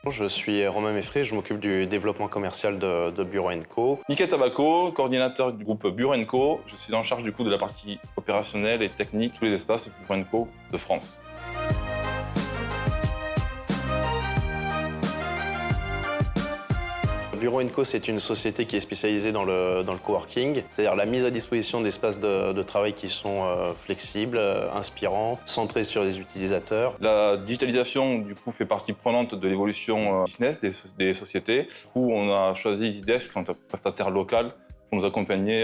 Je suis Romain Meffré, je m'occupe du développement commercial de Bureau & Co. Michael Tabaco, coordinateur du groupe Bureau & Co. Je suis en charge du coup de la partie opérationnelle et technique, tous les espaces Bureau & Co de France. Bureau & Co, c'est une société qui est spécialisée dans le coworking, c'est-à-dire la mise à disposition d'espaces de travail qui sont flexibles, inspirants, centrés sur les utilisateurs. La digitalisation, du coup, fait partie prenante de l'évolution business des sociétés. Du coup, on a choisi EasyDesk en tant que prestataire local pour nous accompagner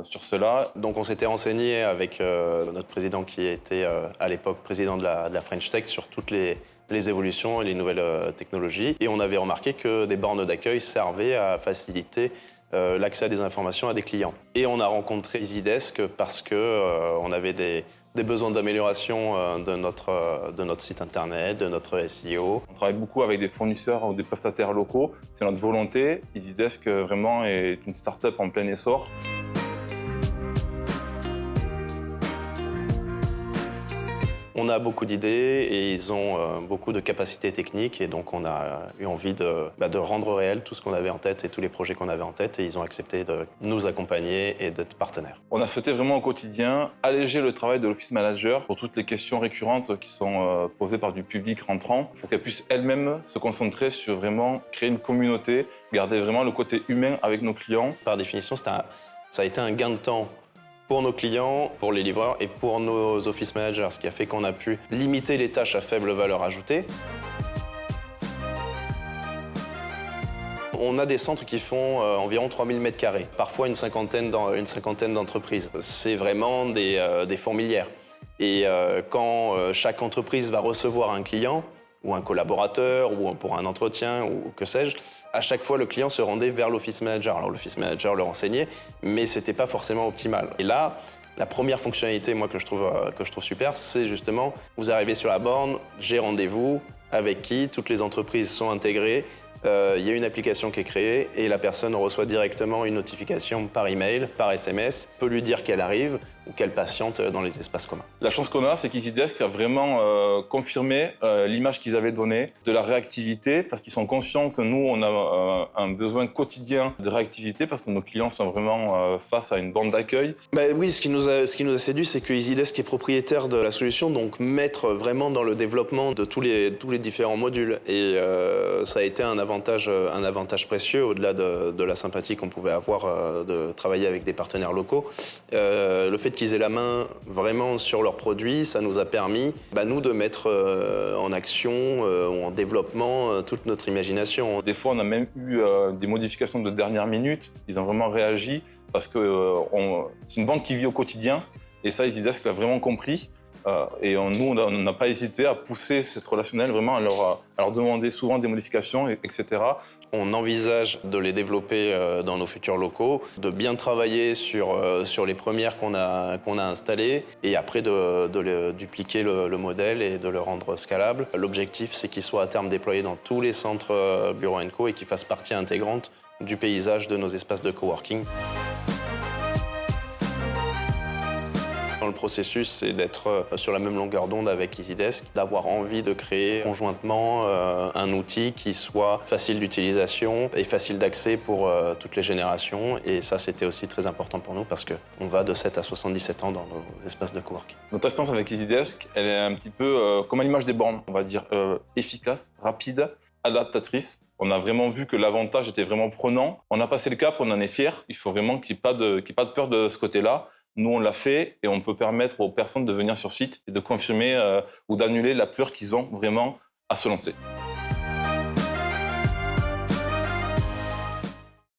sur cela. Donc on s'était renseigné avec notre président qui était à l'époque président de la French Tech sur toutes les évolutions et les nouvelles technologies. Et on avait remarqué que des bornes d'accueil servaient à faciliter l'accès à des informations à des clients. Et on a rencontré EasyDesk parce qu'on avait des besoins d'amélioration de notre site internet, de notre SEO. On travaille beaucoup avec des fournisseurs ou des prestataires locaux. C'est notre volonté. EasyDesk vraiment est une start-up en plein essor. On a beaucoup d'idées et ils ont beaucoup de capacités techniques et donc on a eu envie de rendre réel tout ce qu'on avait en tête et tous les projets qu'on avait en tête et ils ont accepté de nous accompagner et d'être partenaires. On a souhaité vraiment au quotidien alléger le travail de l'office manager pour toutes les questions récurrentes qui sont posées par du public rentrant pour qu'elle puisse elle-même se concentrer sur vraiment créer une communauté, garder vraiment le côté humain avec nos clients. Par définition, ça a été un gain de temps pour nos clients, pour les livreurs et pour nos office managers, ce qui a fait qu'on a pu limiter les tâches à faible valeur ajoutée. On a des centres qui font environ 3000 m², parfois une cinquantaine d'entreprises. C'est vraiment des fourmilières. Et quand chaque entreprise va recevoir un client, ou un collaborateur, ou pour un entretien, ou que sais-je, à chaque fois, le client se rendait vers l'office manager. Alors, l'office manager le renseignait, mais c'était pas forcément optimal. Et là, la première fonctionnalité, moi, que je trouve super, c'est justement, vous arrivez sur la borne, j'ai rendez-vous, avec qui, toutes les entreprises sont intégrées, il y a une application qui est créée et la personne reçoit directement une notification par email, par SMS, peut lui dire qu'elle arrive ou qu'elle patiente dans les espaces communs. La chance qu'on a, c'est qu'EasyDesk a vraiment confirmé l'image qu'ils avaient donnée de la réactivité parce qu'ils sont conscients que nous, on a un besoin quotidien de réactivité parce que nos clients sont vraiment face à une borne d'accueil. Oui, ce qui nous a séduit, c'est que EasyDesk est propriétaire de la solution, donc maître vraiment dans le développement de tous les différents modules. Et ça a été un avantage précieux au-delà de la sympathie qu'on pouvait avoir de travailler avec des partenaires locaux. Le fait qu'ils aient la main vraiment sur leurs produits, ça nous a permis, nous, de mettre en action ou en développement toute notre imagination. Des fois, on a même eu des modifications de dernière minute. Ils ont vraiment réagi parce que c'est une banque qui vit au quotidien. Et ça, EasyDesk l'a vraiment compris. Et nous, on n'a pas hésité à pousser cette relationnelle, vraiment à leur demander souvent des modifications, etc. On envisage de les développer dans nos futurs locaux, de bien travailler sur les premières qu'on a installées et après de dupliquer le modèle et de le rendre scalable. L'objectif, c'est qu'il soit à terme déployé dans tous les centres Bureau & Co et qu'il fasse partie intégrante du paysage de nos espaces de coworking. Le processus, c'est d'être sur la même longueur d'onde avec EasyDesk, d'avoir envie de créer conjointement un outil qui soit facile d'utilisation et facile d'accès pour toutes les générations. Et ça, c'était aussi très important pour nous parce qu'on va de 7 à 77 ans dans nos espaces de coworking. Notre expérience avec EasyDesk, elle est un petit peu comme à l'image des bornes, on va dire efficace, rapide, adaptatrice. On a vraiment vu que l'avantage était vraiment prenant. On a passé le cap, on en est fiers. Il faut vraiment qu'il n'y ait pas de peur de ce côté-là. Nous, on l'a fait et on peut permettre aux personnes de venir sur site et de confirmer ou d'annuler la peur qu'ils ont vraiment à se lancer.